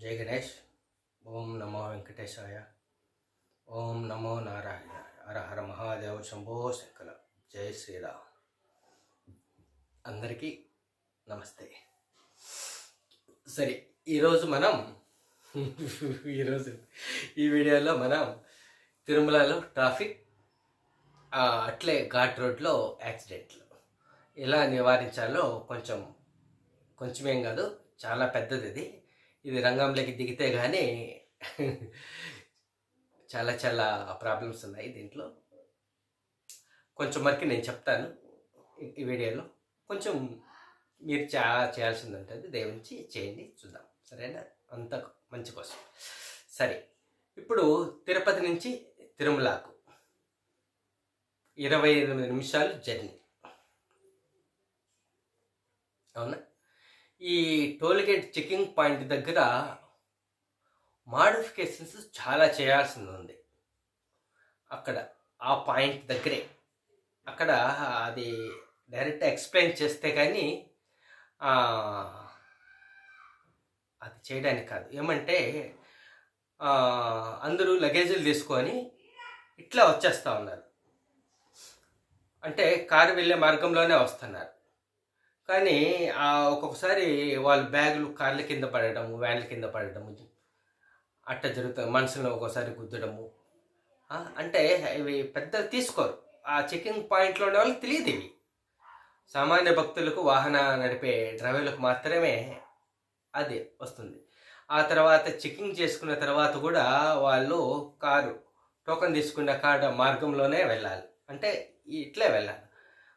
జై గణేష్. ఓం నమో వెంకటేశాయ. ఓం నమో నారాయణ. హర హర మహాదేవ శంభో శంకర. జై శ్రీరామ్. అందరికీ నమస్తే. సరే, ఈరోజు ఈ వీడియోలో మనం తిరుమలలో ట్రాఫిక్, అట్లే ఘాట్ రోడ్లో యాక్సిడెంట్లు ఎలా నివారించాలో కొంచెమేం కాదు, చాలా పెద్దది ఇది రంగంలోకి దిగితే కానీ చాలా ప్రాబ్లమ్స్ ఉన్నాయి దీంట్లో. కొంచెం వరకు నేను చెప్తాను ఈ వీడియోలో. కొంచెం మీరు చేయాల్సింది ఉంటుంది, దయవుంచి చేయండి, చూద్దాం. సరేనా? అంత మంచి కోసం. సరే, ఇప్పుడు తిరుపతి నుంచి తిరుమలకు 28 నిమిషాలు జర్నీ. అవునా? ఈ టోల్గేట్ చెకింగ్ పాయింట్ దగ్గర మాడిఫికేషన్స్ చాలా చేయాల్సింది ఉంది. అక్కడ ఆ పాయింట్ దగ్గరే, అక్కడ అది డైరెక్ట్ ఎక్స్ప్లెయిన్ చేస్తే కానీ అది చేయడానికి కాదు. ఏమంటే అందరూ లగేజీలు తీసుకొని ఇట్లా వచ్చేస్తూ ఉన్నారు, అంటే కారు వెళ్ళే మార్గంలోనే వస్తున్నారు. కానీ ఒక్కొక్కసారి వాళ్ళ బ్యాగులు కార్ల కింద పడటము, వ్యాన్ల కింద పడటము అట్లా జరుగుతుంది. మనుషులను ఒక్కోసారి గుద్దడము. అంటే ఇవి పెద్ద తీసుకోరు. ఆ చెకింగ్ పాయింట్లో ఉండే వాళ్ళకి తెలియదు. ఇవి సామాన్య భక్తులకు, వాహన నడిపే డ్రైవర్లకు మాత్రమే అది వస్తుంది. ఆ తర్వాత చెకింగ్ చేసుకున్న తర్వాత కూడా వాళ్ళు కారు టోకెన్ తీసుకున్న కాడ మార్గంలోనే వెళ్ళాలి, అంటే ఇట్లే వెళ్ళాలి.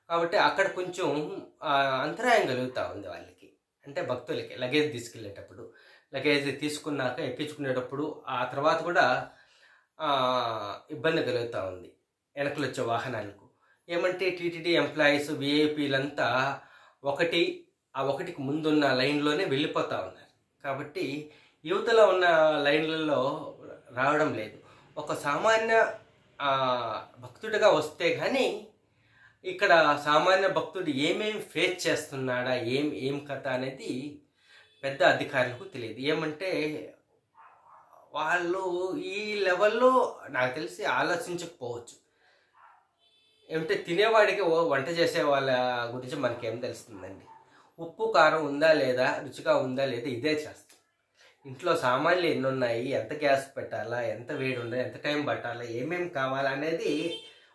కాబట్టి అక్కడ కొంచెం అంతరాయం కలుగుతూ ఉంది వాళ్ళకి, అంటే భక్తులకి. లగేజ్ తీసుకెళ్ళేటప్పుడు, లగేజ్ తీసుకున్నాక ఎక్కించుకునేటప్పుడు ఆ తర్వాత కూడా ఇబ్బంది కలుగుతూ ఉంది వెనకలు వచ్చే వాహనాలకు. ఏమంటే టీటీడీ ఎంప్లాయీస్, విఐపీలంతా ఒకటికి ముందున్న లైన్లోనే వెళ్ళిపోతూ ఉన్నారు. కాబట్టి యువతలో ఉన్న లైన్లలో రావడం లేదు. ఒక సామాన్య భక్తుడిగా వస్తే కానీ ఇక్కడ సామాన్య భక్తుడు ఏమేమి ఫేస్ చేస్తున్నాడా, ఏం కథ అనేది పెద్ద అధికారులకు తెలియదు. ఏమంటే వాళ్ళు ఈ లెవెల్లో నాకు తెలిసి ఆలోచించకపోవచ్చు. ఏమంటే తినేవాడికి వంట చేసే వాళ్ళ గురించి మనకేం తెలుస్తుందండి? ఉప్పు కారం ఉందా లేదా, రుచిగా ఉందా లేదా, ఇదే చేస్తాం. ఇంట్లో సామాన్లు ఎన్ని ఉన్నాయి, ఎంత గ్యాస్ పెట్టాలా, ఎంత వేడి ఉండాలి, ఎంత టైం పట్టాలా, ఏమేమి కావాలా అనేది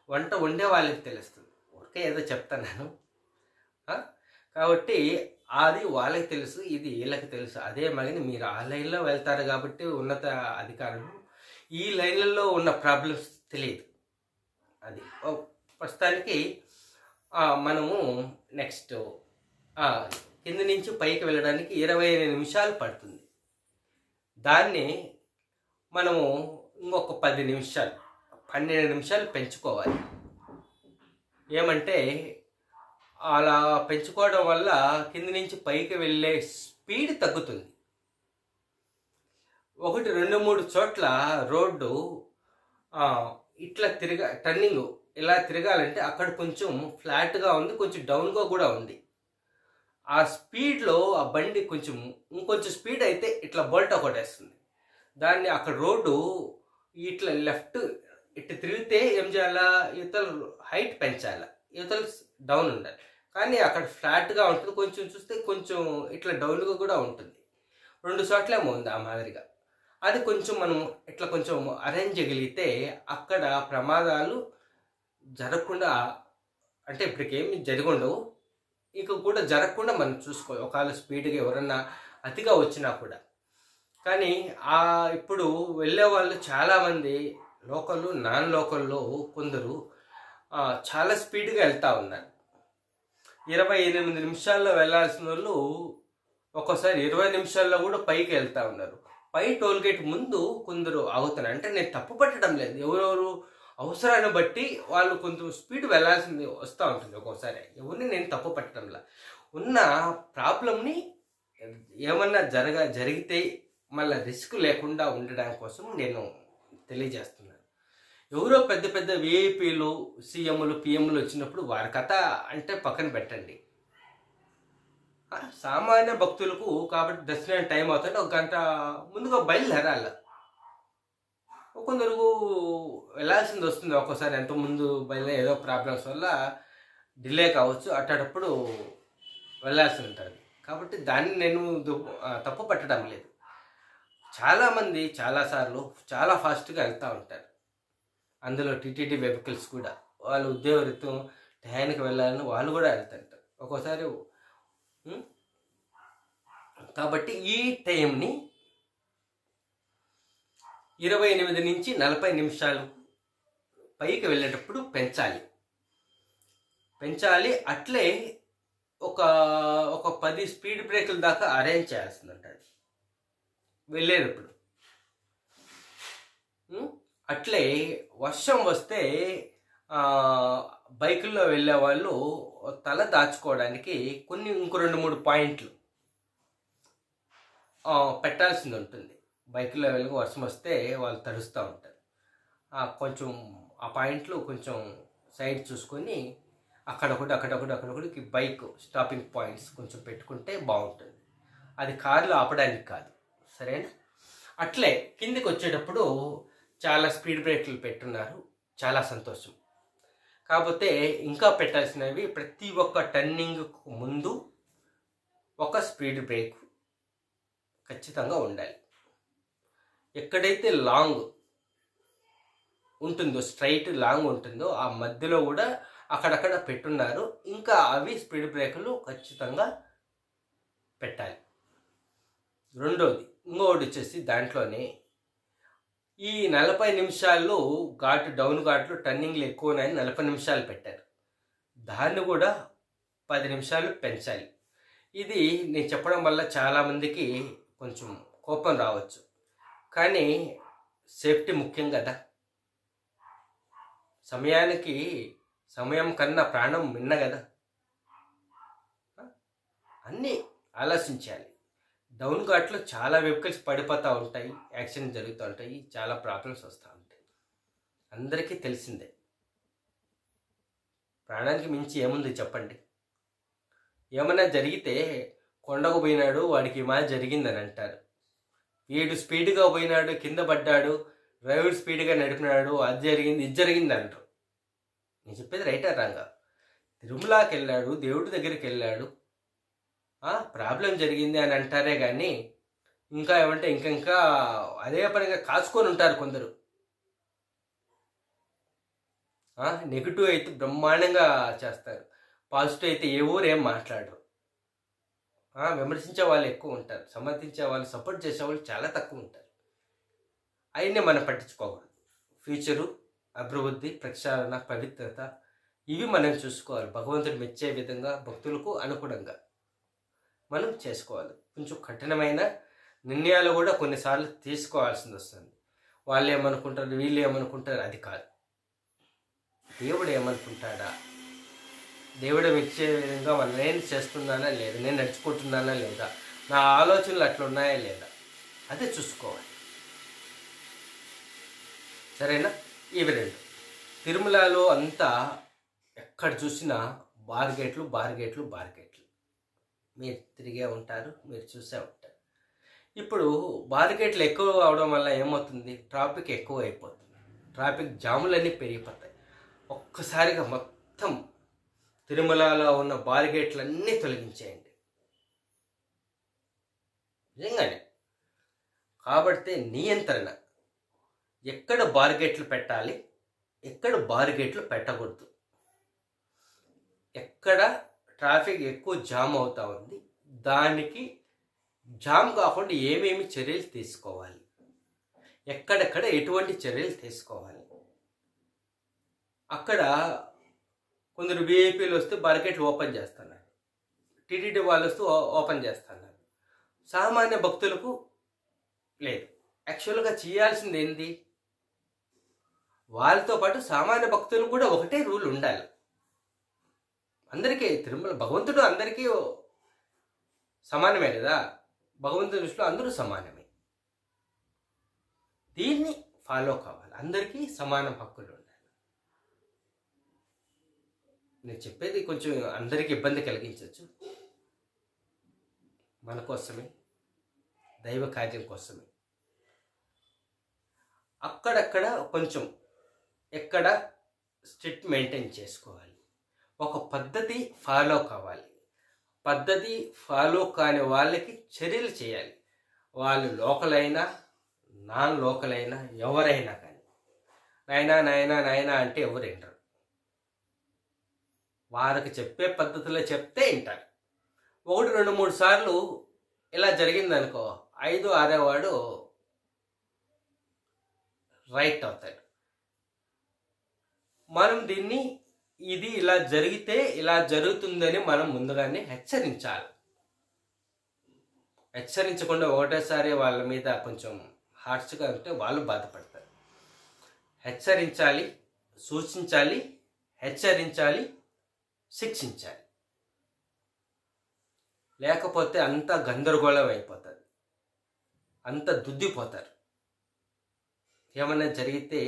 వంట వండే వాళ్ళకి తెలుస్తుంది. ఊరికే ఏదో చెప్తాను. కాబట్టి అది వాళ్ళకి తెలుసు, ఇది వీళ్ళకి తెలుసు. అదే మరి మీరు ఆ లైన్లో వెళ్తారు కాబట్టి ఉన్నత అధికారులు ఈ లైన్లలో ఉన్న ప్రాబ్లమ్స్ తెలియదు. అది ప్రస్తుతానికి మనము నెక్స్ట్ కింద నుంచి పైకి వెళ్ళడానికి 25 నిమిషాలు పడుతుంది. దాన్ని మనము ఇంకొక 10 నిమిషాలు, 12 నిమిషాలు పెంచుకోవాలి. ఏమంటే అలా పెంచుకోవడం వల్ల కింద నుంచి పైకి వెళ్ళే స్పీడ్ తగ్గుతుంది. 1, 2, 3 చోట్ల రోడ్డు ఇట్లా టర్నింగ్ ఇలా తిరగాలంటే అక్కడ కొంచెం ఫ్లాట్గా ఉంది, కొంచెం డౌన్గా కూడా ఉంది. ఆ స్పీడ్లో ఆ బండి ఇంకొంచెం స్పీడ్ అయితే ఇట్లా బోల్టా కొట్టేస్తుంది. దాన్ని అక్కడ రోడ్డు ఇట్లా లెఫ్ట్ ఇట్లా తిరిగితే ఏం చేయాలా, యువతల హైట్ పెంచాలి, యువతల డౌన్ ఉండాలి. కానీ అక్కడ ఫ్లాట్గా ఉంటుంది. కొంచెం చూస్తే కొంచెం ఇట్లా డౌన్గా కూడా ఉంటుంది. 2 చోట్లేమో ఉంది ఆ మాదిరిగా. అది కొంచెం మనం ఇట్లా కొంచెం అరేంజ్ చేయగలిగితే అక్కడ ప్రమాదాలు జరగకుండా, అంటే ఇప్పటికేమి జరిగుండవు, ఇక కూడా జరగకుండా మనం చూసుకోవాలి. ఒకవేళ స్పీడ్గా ఎవరన్నా అతిగా వచ్చినా కూడా. కానీ ఇప్పుడు వెళ్ళే వాళ్ళు చాలామంది లోకల్, నాన్ లోకల్లో కొందరు చాలా స్పీడ్గా వెళ్తూ ఉన్నారు. 28 నిమిషాల్లో వెళ్ళాల్సిన వాళ్ళు ఒక్కోసారి 20 నిమిషాల్లో కూడా పైకి వెళ్తూ ఉన్నారు. పై టోల్గేట్ ముందు కొందరు ఆగుతున్నారు. అంటే నేను తప్పు పట్టడం లేదు, ఎవరెవరు అవసరాన్ని బట్టి వాళ్ళు కొంచెం స్పీడ్ వెళ్ళాల్సింది వస్తూ ఉంటుంది. ఒక్కోసారి ఎవరిని నేను తప్పు పట్టడంలా, ఉన్న ప్రాబ్లంని ఏమన్నా జరిగితే మళ్ళీ రిస్క్ లేకుండా ఉండడం కోసం నేను తెలియజేస్తున్నాను. ఎవరో పెద్ద పెద్ద విఐపీలు, సీఎంలు, పిఎంలు వచ్చినప్పుడు వారి కథ అంటే పక్కన పెట్టండి. సామాన్య భక్తులకు కాబట్టి దర్శనం టైం అవుతుంది, ఒక గంట ముందుగా బయలుదేరాలి. కొందరు వెళ్ళాల్సింది వస్తుంది, ఒక్కోసారి ఎంతో ముందు బయలుదేరి ఏదో ప్రాబ్లమ్స్ వల్ల డిలే కావచ్చు, అట్టేటప్పుడు వెళ్ళాల్సి ఉంటుంది. కాబట్టి దాన్ని నేను తప్పు పట్టడం లేదు. చాలామంది చాలాసార్లు చాలా ఫాస్ట్గా వెళ్తూ ఉంటారు. అందులో టీటీడీ వెహికల్స్ కూడా వాళ్ళు ఉద్యోగరీత్యం టయానికి వెళ్ళాలని వాళ్ళు కూడా వెళ్తుంటారు ఒక్కోసారి. కాబట్టి ఈ టైంని 28 నుంచి 40 నిమిషాలు పైకి వెళ్ళేటప్పుడు పెంచాలి. అట్లే ఒక 10 స్పీడ్ బ్రేకుల దాకా అరేంజ్ చేయాల్సింది ఉంటుంది వెళ్ళేటప్పుడు. అట్లే వర్షం వస్తే బైకుల్లో వెళ్ళే వాళ్ళు తల దాచుకోవడానికి ఇంకో 2-3 పాయింట్లు పెట్టాల్సింది ఉంటుంది. బైకుల్లో వెళ్ళి వర్షం వస్తే వాళ్ళు తడుస్తూ ఉంటారు. కొంచెం ఆ పాయింట్లు కొంచెం సైడ్ చూసుకొని అక్కడొకటి బైక్ స్టాపింగ్ పాయింట్స్ కొంచెం పెట్టుకుంటే బాగుంటుంది. అది కార్లు ఆపడానికి కాదు, సరేనా? అట్లే కిందికి వచ్చేటప్పుడు చాలా స్పీడ్ బ్రేక్లు పెట్టున్నారు, చాలా సంతోషం. కాకపోతే ఇంకా పెట్టాల్సినవి, ప్రతి ఒక్క టర్నింగ్ ముందు ఒక స్పీడ్ బ్రేక్ ఖచ్చితంగా ఉండాలి. ఎక్కడైతే లాంగ్ ఉంటుందో, స్ట్రైట్ లాంగ్ ఉంటుందో ఆ మధ్యలో కూడా అక్కడక్కడ పెట్టున్నారు. ఇంకా అవి స్పీడ్ బ్రేకులు ఖచ్చితంగా పెట్టాలి. రెండోది ఇంకోటి వచ్చేసి దాంట్లోనే ఈ 40 నిమిషాల్లో డౌన్ ఘాట్లు టర్నింగ్లు ఎక్కువ ఉన్నాయని 40 నిమిషాలు పెట్టారు. దాన్ని కూడా 10 నిమిషాలు పెంచాలి. ఇది నేను చెప్పడం వల్ల చాలామందికి కొంచెం కోపం రావచ్చు, కానీ సేఫ్టీ ముఖ్యం కదా. సమయం కన్నా ప్రాణం మిన్న కదా. అన్నీ ఆలోచించాలి. డౌన్ ఘాట్లో చాలా వెహికల్స్ పడిపోతూ ఉంటాయి, యాక్సిడెంట్ జరుగుతూ ఉంటాయి, చాలా ప్రాబ్లమ్స్ వస్తూ ఉంటాయి. అందరికీ తెలిసిందే. ప్రాణానికి మించి ఏముంది చెప్పండి? ఏమైనా జరిగితే కొండకు పోయినాడు వాడికి మా జరిగిందని అంటారు, వీడు స్పీడ్గా పోయినాడు కింద పడ్డాడు, డ్రైవర్ స్పీడ్గా నడిపినాడు, అది జరిగింది ఇది జరిగింది అంటారు. నేను చెప్పేది రైటా రాంగా? తిరుమలకి వెళ్ళాడు, దేవుడి దగ్గరికి వెళ్ళాడు, ప్రాబ్లం జరిగింది అని అంటారే కానీ ఇంకా ఏమంటే ఇంకా అదే పనిగా కాచుకొని ఉంటారు కొందరు. నెగిటివ్ అయితే బ్రహ్మాండంగా చేస్తారు, పాజిటివ్ అయితే ఏం మాట్లాడరు. విమర్శించే వాళ్ళు ఎక్కువ ఉంటారు, సమర్థించే వాళ్ళు, సపోర్ట్ చేసే వాళ్ళు చాలా తక్కువ ఉంటారు. అవన్నీ మనం పట్టించుకోకూడదు. ఫ్యూచరు, అభివృద్ధి, ప్రక్షాళన, పవిత్రత ఇవి మనం చూసుకోవాలి. భగవంతుడు మెచ్చే విధంగా, భక్తులకు అనుగుణంగా మనం చేసుకోవాలి. కొంచెం కఠినమైన నిర్ణయాలు కూడా కొన్నిసార్లు తీసుకోవాల్సింది వస్తుంది. వాళ్ళు ఏమనుకుంటారు, వీళ్ళు ఏమనుకుంటారు, అది కాదు. దేవుడు ఏమనుకుంటాడా, దేవుడు మెచ్చే విధంగా నేను చేస్తున్నానా లేదా, నేను నడుచుకుంటున్నానా లేదా, నా ఆలోచనలు అట్లున్నాయా లేదా, అదే చూసుకోవాలి. సరేనా? ఇవి రెండు. తిరుమలలో అంతా ఎక్కడ చూసినా బార్గేట్లు. మీరు తిరిగే ఉంటారు, మీరు చూసే ఉంటారు. ఇప్పుడు బార్గేట్లు ఎక్కువ అవడం వల్ల ఏమవుతుంది, ట్రాఫిక్ ఎక్కువ అయిపోతుంది, ట్రాఫిక్ జాములన్నీ పెరిగిపోతాయి. ఒక్కసారిగా మొత్తం తిరుమలలో ఉన్న బార్గేట్లన్నీ తొలగించేయండి, నిజంగానే. కాబట్టి నియంత్రణ, ఎక్కడ బార్గేట్లు పెట్టాలి, ఎక్కడ బార్గేట్లు పెట్టకూడదు, ఎక్కడ ట్రాఫిక్ ఎక్కువ జామ్ అవుతా ఉంది దానికి జామ్ కాకుండా ఏమేమి చర్యలు తీసుకోవాలి, ఎక్కడెక్కడ ఎటువంటి చర్యలు తీసుకోవాలి. అక్కడ కొందరు విఐపీలు వస్తే బార్గేట్లు ఓపెన్ చేస్తున్నారు, టీటీడీ వాళ్ళు వస్తూ ఓపెన్ చేస్తున్నారు, సామాన్య భక్తులకు లేదు. యాక్చువల్గా చేయాల్సింది ఏంది, వాళ్ళతో పాటు సామాన్య భక్తులకు కూడా ఒకటే రూల్ ఉండాలి. అందరికీ తిరుమల భగవంతుడు అందరికీ సమానమే కదా, భగవంతుడి దృష్టిలో అందరూ సమానమే. దీన్ని ఫాలో కావాలి, అందరికీ సమాన హక్కులు ఉండాలి. నేను చెప్పేది కొంచెం అందరికీ ఇబ్బంది కలిగించవచ్చు, మన కోసమే, దైవ కార్యం కోసమే. అక్కడక్కడ కొంచెం ఎక్కడ స్ట్రిక్ట్ మెయింటైన్ చేసుకోవాలి, ఒక పద్ధతి ఫాలో కావాలి. పద్ధతి ఫాలో కాని వాళ్ళకి చర్యలు చేయాలి. వాళ్ళు లోకల్ అయినా నాన్ లోకల్ అయినా ఎవరైనా కానీ నాయనా నాయనా నాయనా అంటే ఎవరు వినరు. వారికి చెప్పే పద్ధతిలో చెప్తే వింటారు. 1, 2, 3 సార్లు ఇలా జరిగిందనుకో, 5, 6 వాడు రైట్ అవుతాడు. మనం దీన్ని ఇది ఇలా జరిగితే ఇలా జరుగుతుందని మనం ముందుగానే హెచ్చరించాలి. హెచ్చరించకుండా ఒకటేసారి వాళ్ళ మీద కొంచెం హార్ష్గా ఉంటే వాళ్ళు బాధపడతారు. హెచ్చరించాలి, సూచించాలి, హెచ్చరించాలి, శిక్షించాలి. లేకపోతే అంతా గందరగోళం అయిపోతుంది, అంత దుద్దిపోతారు. ఏమన్నా జరిగితే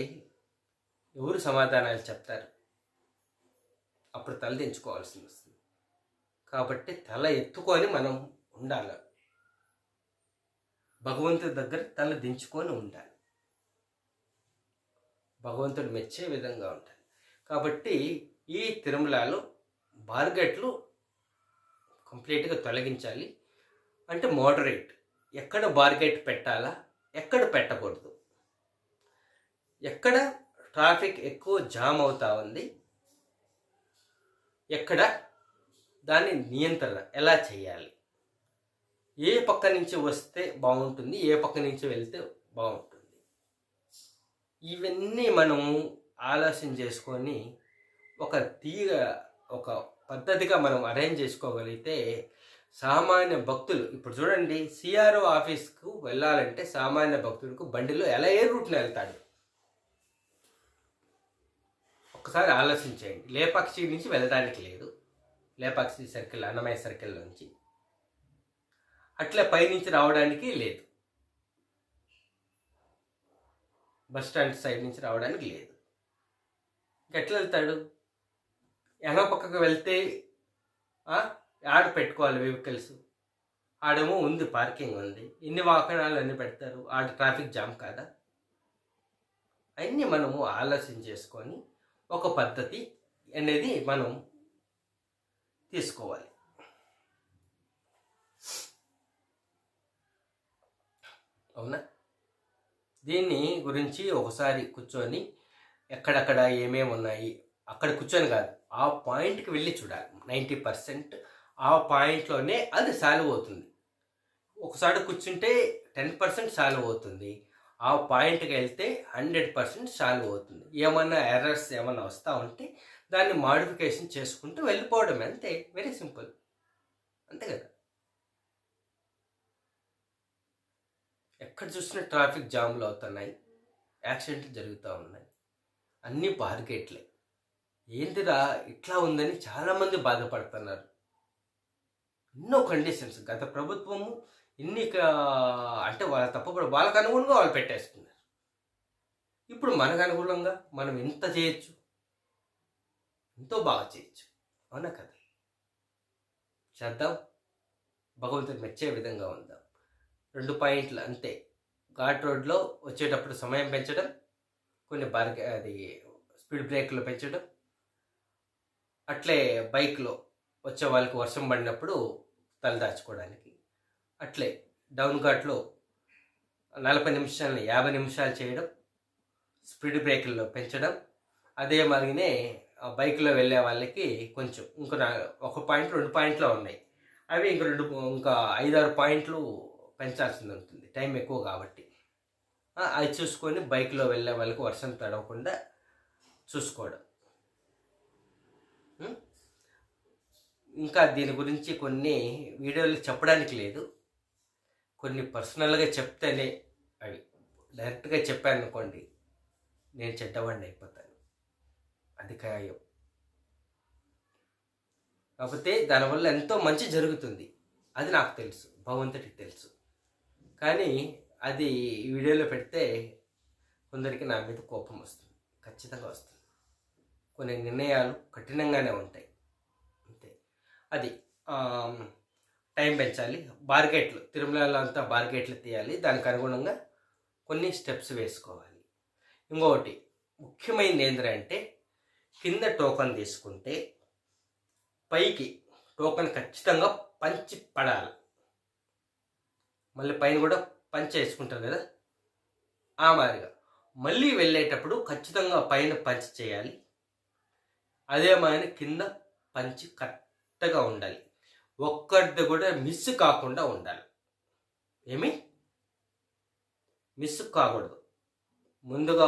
ఎవరు సమాధానాలు చెప్తారు? అప్పుడు తల దించుకోవాల్సి వస్తుంది. కాబట్టి తల ఎత్తుకొని మనం ఉండాలి, భగవంతుడి దగ్గర తల దించుకొని ఉండాలి, భగవంతుడు మెచ్చే విధంగా ఉండాలి. కాబట్టి ఈ తిరుమలలో బార్గెట్లు కంప్లీట్గా తొలగించాలి. అంటే మోడరేట్, ఎక్కడ బార్గెట్ పెట్టాలా, ఎక్కడ పెట్టకూడదు, ఎక్కడ ట్రాఫిక్ ఎక్కువ జామ్ అవుతా ఉంది, ఎక్కడ దాని నియంత్రణ ఎలా చేయాలి, ఏ పక్క నుంచి వస్తే బాగుంటుంది, ఏ పక్క నుంచి వెళ్తే బాగుంటుంది, ఇవన్నీ మనము ఆలోచన చేసుకొని ఒక పద్ధతిగా మనం అరేంజ్ చేసుకోగలిగితే సామాన్య భక్తులు, ఇప్పుడు చూడండి సిఆర్ఓ ఆఫీస్కు వెళ్ళాలంటే సామాన్య భక్తుడికి బండిలో ఎలా ఏ రూట్ని వెళ్తాడు? ఒకసారి ఆలోచించేయండి. లేపాక్షి నుంచి వెళ్ళడానికి లేదు, లేపాక్షి సర్కిల్ అన్నమయ్య సర్కిల్ నుంచి అట్లే పైనుంచి రావడానికి లేదు, బస్ స్టాండ్ సైడ్ నుంచి రావడానికి లేదు. ఎట్లా వెళ్తాడు? ఎనో పక్కకు వెళ్తే ఆడ పెట్టుకోవాలి వెహికల్స్, ఆడేమో ఉంది, పార్కింగ్ ఉంది, ఇన్ని వాహనాలు అన్నీ పెడతారు, ఆడ ట్రాఫిక్ జామ్ కాదా? అన్నీ మనము ఆలోచన చేసుకొని ఒక పద్ధతి అనేది మనం తీసుకోవాలి. అవునా? దీన్ని గురించి ఒకసారి కూర్చొని ఎక్కడెక్కడ ఏమేమి ఉన్నాయి అక్కడ కూర్చొని కాదు, ఆ పాయింట్కి వెళ్ళి చూడాలి. 90% ఆ పాయింట్లోనే అది సాల్వ్ అవుతుంది. ఒకసారి కూర్చుంటే 10% సాల్వ్ అవుతుంది, ఆ పాయింట్కి వెళ్తే 100% సాల్వ్ అవుతుంది. ఏమన్నా ఎర్రర్స్ ఏమన్నా వస్తూ ఉంటే దాన్ని మాడిఫికేషన్ చేసుకుంటూ వెళ్ళిపోవడం, అంతే. వెరీ సింపుల్, అంతే కదా. ఎక్కడ చూసినా ట్రాఫిక్ జామ్లు అవుతున్నాయి, యాక్సిడెంట్లు జరుగుతూ ఉన్నాయి, అన్నీ బార్గేట్లే. ఏంటిరా ఇట్లా ఉందని చాలామంది బాధపడుతున్నారు. ఎన్నో కండిషన్స్ గత ప్రభుత్వము ఇన్ని అంటే వాళ్ళ తప్పకుండా వాళ్ళకు అనుగుణంగా వాళ్ళు పెట్టేస్తున్నారు. ఇప్పుడు మనకు అనుగుణంగా మనం ఎంత చేయొచ్చు, ఎంతో బాగా చేయొచ్చు. అవునా కదా? చేద్దాం, భగవంతుడు మెచ్చే విధంగా ఉందాం. 2 పాయింట్లు అంతే. ఘాట్ రోడ్లో వచ్చేటప్పుడు సమయం పెంచడం, కొన్ని అది స్పీడ్ బ్రేక్లు పెంచడం, అట్లే బైక్లో వచ్చే వాళ్ళకి వర్షం పడినప్పుడు తలదాచుకోవడానికి, అట్లే డౌన్ ఘాట్లో 40 నిమిషాలని 50 నిమిషాలు చేయడం, స్పీడ్ బ్రేకుల్లో పెంచడం. అదే మరిగినే బైక్లో వెళ్ళే వాళ్ళకి కొంచెం ఇంకో 1 పాయింట్ 2 పాయింట్లు ఉన్నాయి, అవి ఇంకా 5-6 పాయింట్లు పెంచాల్సింది ఉంటుంది, టైం ఎక్కువ కాబట్టి. అది చూసుకొని బైక్లో వెళ్ళే వాళ్ళకి వర్షం తడవకుండా చూసుకోవడం. ఇంకా దీని గురించి కొన్ని వీడియోలు చెప్పడానికి లేదు, కొన్ని పర్సనల్గా చెప్తేనే, అవి డైరెక్ట్గా చెప్పాను అనుకోండి నేను చెడ్డవాడిని అయిపోతాను, అది ఖాయం. కాకపోతే దానివల్ల ఎంతో మంచి జరుగుతుంది, అది నాకు తెలుసు, భగవంతుడికి తెలుసు. కానీ అది వీడియోలో పెడితే కొందరికి నా మీద కోపం వస్తుంది, ఖచ్చితంగా వస్తుంది. కొన్ని నిర్ణయాలు కఠినంగానే ఉంటాయి, అంతే. అది టైం పెంచాలి. బార్గేట్లు తిరుమలలో అంతా బార్గేట్లు తీయాలి. దానికి అనుగుణంగా కొన్ని స్టెప్స్ వేసుకోవాలి. ఇంకొకటి ముఖ్యమైనది ఏంటంటే కింద టోకన్ తీసుకుంటే పైకి టోకన్ ఖచ్చితంగా పంచి పడాలి. మళ్ళీ పైన కూడా పంచి వేసుకుంటారు కదా, ఆ మాదిరిగా మళ్ళీ వెళ్ళేటప్పుడు ఖచ్చితంగా పైన పంచి చేయాలి. అదే మాదిరి కింద పంచి కరెక్ట్గా ఉండాలి. ఒక్కరిది కూడా మిస్ కాకుండా ఉండాలి. ఏమి మిస్ కాకూడదు. ముందుగా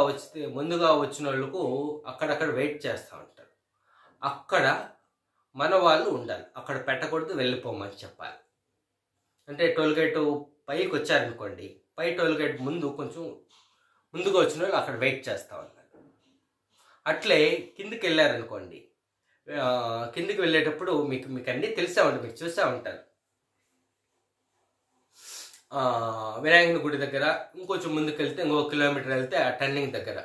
వచ్చిన వాళ్ళకు అక్కడక్కడ వెయిట్ చేస్తూ ఉంటారు. అక్కడ మన వాళ్ళు ఉండాలి. అక్కడ పెట్టకూడదు, వెళ్ళిపోమని చెప్పాలి. అంటే టోల్గేట్ పైకి వచ్చారనుకోండి, పై టోల్గేట్ ముందు కొంచెం ముందుగా వచ్చిన వాళ్ళు అక్కడ వెయిట్ చేస్తూ ఉన్నారు. అట్లే కిందికి వెళ్ళారనుకోండి, కిందికి వెళ్ళేటప్పుడు మీకు అన్నీ తెలిసే ఉంటుంది, మీకు చూసే ఉంటారు. వినాయకుని గుడి దగ్గర ఇంకొంచెం ముందుకు వెళ్తే ఇంకొక కిలోమీటర్ వెళ్తే ఆ టర్నింగ్ దగ్గర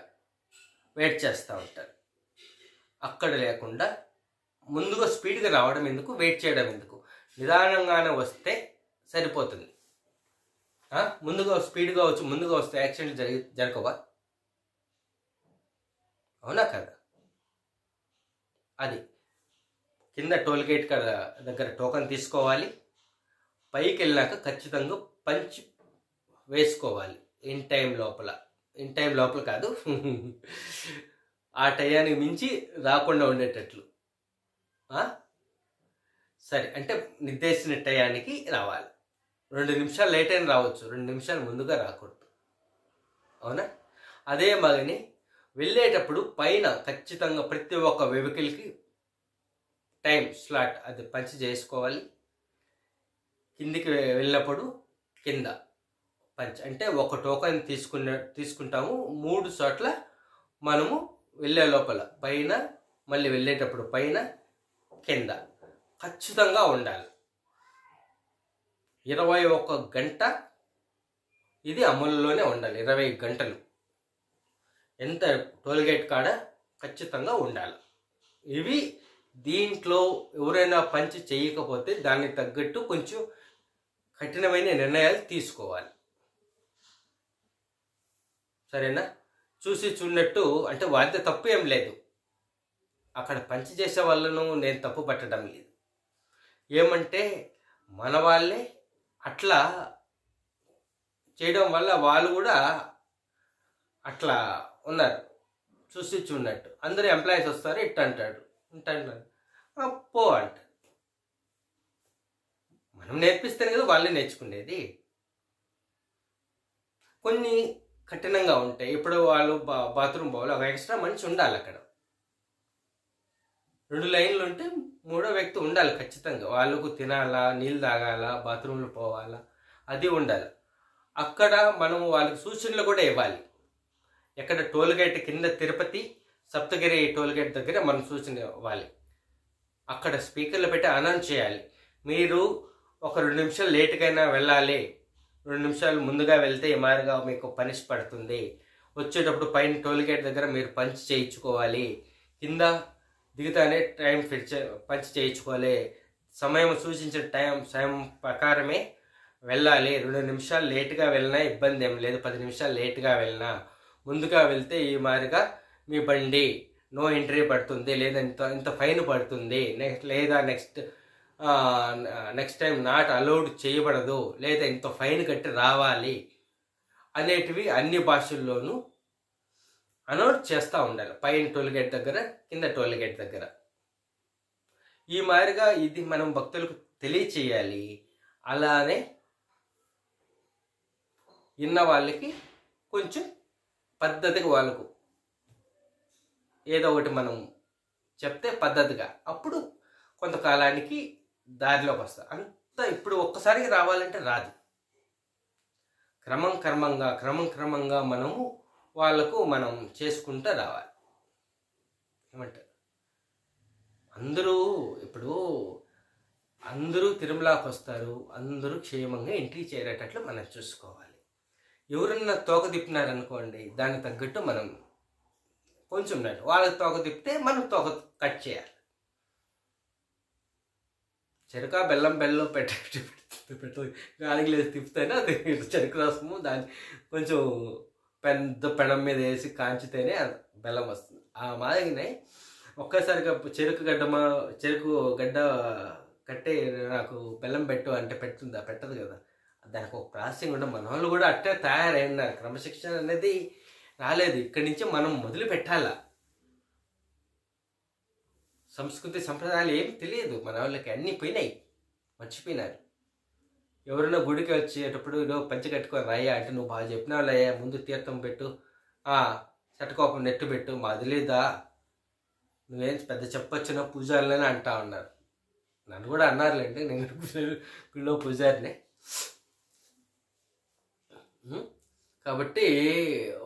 వెయిట్ చేస్తూ ఉంటారు. అక్కడ లేకుండా ముందుగా స్పీడ్గా రావడం ఎందుకు, వెయిట్ చేయడం ఎందుకు, నిదానంగానే వస్తే సరిపోతుంది. ముందుగా స్పీడ్గా వచ్చి ముందుగా వస్తే యాక్సిడెంట్ జరగవా? అవునా కదా? అది కింద టోల్గేట్ దగ్గర టోకన్ తీసుకోవాలి. పైకి వెళ్ళినాక ఖచ్చితంగా పంచి వేసుకోవాలి ఇన్ టైం లోపల కాదు ఆ టయానికి మించి రాకుండా ఉండేటట్లు. సరే, అంటే నిర్దేశించిన టయానికి రావాలి. 2 నిమిషాలు లేట్ అయినా రావచ్చు, 2 నిమిషాలు ముందుగా రాకూడదు. అవునా? అదే మగని వెళ్ళేటప్పుడు పైన ఖచ్చితంగా ప్రతి ఒక్క వెహికల్కి టైం స్లాట్ అది పంచి చేసుకోవాలి. కిందికి వెళ్ళినప్పుడు కింద పంచ్, అంటే ఒక టోకన్ తీసుకుంటాము 3 చోట్ల. మనము వెళ్ళే లోపల పైన, మళ్ళీ వెళ్ళేటప్పుడు పైన, కింద ఖచ్చితంగా ఉండాలి. 21 గంట ఇది అమలులోనే ఉండాలి. 20 గంటలు ఎంత టోల్గేట్ కాడ ఖచ్చితంగా ఉండాలి. ఇవి దీంట్లో ఎవరైనా పంచి చేయకపోతే దానికి తగ్గట్టు కొంచెం కఠినమైన నిర్ణయాలు తీసుకోవాలి. సరేనా? చూసి చూడనట్టు, అంటే వారితో తప్పు ఏం లేదు, అక్కడ పంచి చేసే వాళ్ళను నేను తప్పు పట్టడం లేదు. ఏమంటే మన వాళ్ళే అట్లా చేయడం వల్ల వాళ్ళు కూడా అట్లా ఉన్నారు. చూసి చూడనట్టు అందరూ ఎంప్లాయీస్ వస్తారు, ఇట్ట అంటాడు పో అంట. మనం నేర్పిస్తేనే కదా వాళ్ళే నేర్చుకునేది. కొన్ని కఠినంగా ఉంటాయి. ఇప్పుడు వాళ్ళు బాత్రూమ్ పోవాలి, ఒక ఎక్స్ట్రా మనిషి ఉండాలి అక్కడ. 2 లైన్లు ఉంటే 3వ వ్యక్తి ఉండాలి ఖచ్చితంగా. వాళ్ళకు తినాలా, నీళ్ళు తాగాలా, బాత్రూంలో పోవాలా, అది ఉండాలి. అక్కడ మనం వాళ్ళకి సూచనలు కూడా ఇవ్వాలి. ఎక్కడ టోల్గేట్ కింద తిరుపతి సప్తగిరి టోల్గేట్ దగ్గర మనం సూచన ఇవ్వాలి. అక్కడ స్పీకర్లు పెట్టి అనౌన్స్ చేయాలి, మీరు ఒక 2 నిమిషాలు లేటుకైనా వెళ్ళాలి, 2 నిమిషాలు ముందుగా వెళ్తే ఈ మాదిరిగా మీకు పనిష్ పడుతుంది, వచ్చేటప్పుడు పైన టోల్గేట్ దగ్గర మీరు పంచ్ చేయించుకోవాలి, కింద దిగుతానే టైం పంచ్ చేయించుకోవాలి, సమయం సూచించిన సమయం ప్రకారమే వెళ్ళాలి, 2 నిమిషాలు లేటుగా వెళ్ళినా ఇబ్బంది ఏం లేదు, 10 నిమిషాలు లేటుగా వెళ్ళినా, ముందుగా వెళ్తే ఈ మాదిరిగా మీ బండి నో ఎంట్రీ పడుతుంది, లేదా ఇంత ఫైన్ పడుతుంది, లేదా నెక్స్ట్ టైం నాట్ అలౌడ్ చేయబడదు, లేదా ఇంత ఫైన్ కట్టి రావాలి అనేటివి అన్ని భాషల్లోనూ అనౌన్స్ చేస్తూ ఉండాలి. పైన టోల్గేట్ దగ్గర, కింద టోల్గేట్ దగ్గర. ఈ మాదిరిగా ఇది మనం భక్తులకు తెలియచేయాలి. అలానే విన్న వాళ్ళకి కొంచెం పద్ధతిగా వాళ్ళకు ఏదో ఒకటి మనం చెప్తే పద్ధతిగా, అప్పుడు కొంతకాలానికి దారిలోకి వస్తారు. అంతా ఇప్పుడు ఒక్కసారికి రావాలంటే రాదు. క్రమంగా మనము వాళ్ళకు మనం చేసుకుంటూ రావాలి. ఏమంటారు? అందరూ తిరుమలకి వస్తారు, అందరూ క్షేమంగా ఇంటికి చేరేటట్లు మనం చూసుకోవాలి. ఎవరన్నా తోక తిప్పినారనుకోండి, దానికి తగ్గట్టు మనం కొంచెం వాళ్ళకి తోక తిప్పితే మనం తోక కట్ చేయాలి. చెరుక బెల్లం బెల్లం పెట్టదు గాలికి లేసి తిప్పుతేనే అది చెరుకు రసము. దాన్ని కొంచెం పెద్ద పెనం మీద వేసి కాంచితేనే బెల్లం వస్తుంది. ఆ మాదిరినే ఒక్కసారిగా చెరుకు గడ్డ కట్టే నాకు బెల్లం పెట్టు అంటే పెడుతుందా? పెట్టదు కదా. దానికి ఒక ప్రాసెసింగ్ ఉండే. మన వాళ్ళు కూడా అట్టే తయారైనారు. క్రమశిక్షణ అనేది రాలేదు. ఇక్కడి నుంచి మనం మొదలు పెట్టాలా. సంస్కృతి సంప్రదాయాలు ఏం తెలియదు మన వాళ్ళకి, అన్నీ పోయినాయి, మర్చిపోయినారు. ఎవరైనా గుడికి వచ్చేటప్పుడు పంచి కట్టుకొని రాయ్యా అంటే నువ్వు బాగా చెప్పినావులయ్యా, ముందు తీర్థం పెట్టు, చటకోపం నెట్టు పెట్టు, మాది లేదా, నువ్వేం పెద్ద చెప్పొచ్చునో పూజారులని అంటా ఉన్నారు. నన్ను కూడా అన్నారులేండి, నేను గుళ్ళో పూజారినే. కాబట్టి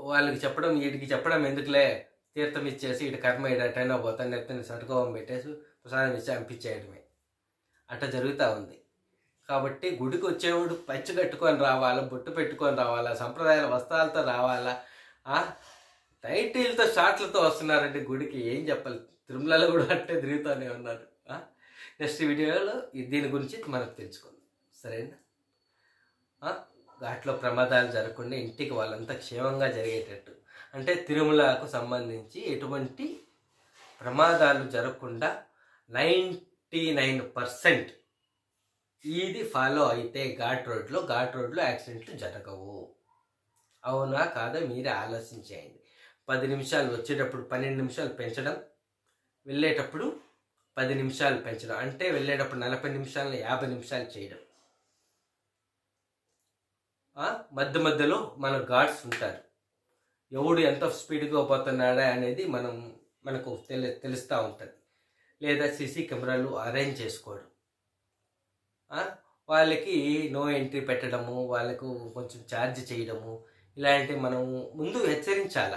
వాళ్ళకి చెప్పడం, వీటికి చెప్పడం ఎందుకులే, తీర్థం ఇచ్చేసి ఇటు కర్మ ఇటైనా పోతాను, నెత్తని సటుకోవం పెట్టేసి ప్రసాదం ఇచ్చి పంపించేయడమే అట్లా జరుగుతూ ఉంది. కాబట్టి గుడికి వచ్చేవాడు పచ్చి కట్టుకొని రావాలా, బొట్టు పెట్టుకొని రావాలా, సంప్రదాయాల వస్త్రాలతో రావాలా, టైటిల్తో షార్ట్లతో వస్తున్నారంటే గుడికి ఏం చెప్పాలి. తిరుమలలో కూడా అట్టే తిరుగుతూనే ఉన్నారు. నెక్స్ట్ వీడియోలో దీని గురించి మనకు తెలుసుకుందాం, సరేనా? ఘాట్లో ప్రమాదాలు జరగకుండా ఇంటికి వాళ్ళంతా క్షేమంగా జరిగేటట్టు, అంటే తిరుమలకు సంబంధించి ఎటువంటి ప్రమాదాలు జరగకుండా 99% ఇది ఫాలో అయితే ఘాట్ రోడ్లో యాక్సిడెంట్లు జరగవు. అవునా కాదా మీరే ఆలోచించేయండి. 10 నిమిషాలు వచ్చేటప్పుడు 12 నిమిషాలు పెంచడం, వెళ్ళేటప్పుడు 10 నిమిషాలు పెంచడం, అంటే వెళ్ళేటప్పుడు 40 నిమిషాలను 50 నిమిషాలు చేయడం. మధ్యలో మన గార్డ్స్ ఉంటారు, ఎవడు ఎంత స్పీడ్గా పోతున్నాడా అనేది మనకు తెలుస్తూ ఉంటుంది. లేదా సీసీ కెమెరాలు అరేంజ్ చేసుకోవడం, వాళ్ళకి నో ఎంట్రీ పెట్టడము, వాళ్ళకు కొంచెం ఛార్జ్ చేయడము, ఇలాంటివి మనం ముందు హెచ్చరించాల,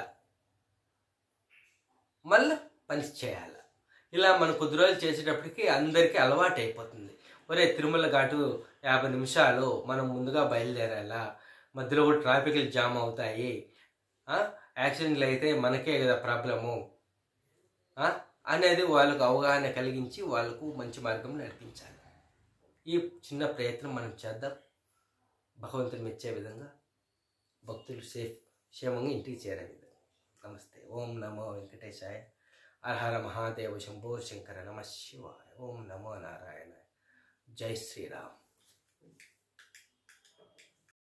మళ్ళీ పని చేయాలి. ఇలా మనం కొద్ది రోజులు చేసేటప్పటికి అందరికీ అలవాటు అయిపోతుంది. ఒరే తిరుమల ఘాటు 50 నిమిషాలు మనం ముందుగా బయలుదేరాలా, మధ్యలో కూడా ట్రాఫిక్లు జామ్ అవుతాయి, యాక్సిడెంట్లు అయితే మనకే కదా ప్రాబ్లము అనేది వాళ్ళకు అవగాహన కలిగించి వాళ్ళకు మంచి మార్గం నడిపించాలి. ఈ చిన్న ప్రయత్నం మనం చేద్దాం. భగవంతుని మెచ్చే విధంగా, భక్తులు క్షేమంగా ఇంటికి చేరే విధంగా. నమస్తే. ఓం నమో వెంకటేశాయ. హర హర మహాదేవ శంభో శంకర. నమ శివాయ. ఓం నమో నారాయణ. జై శ్రీరామ్.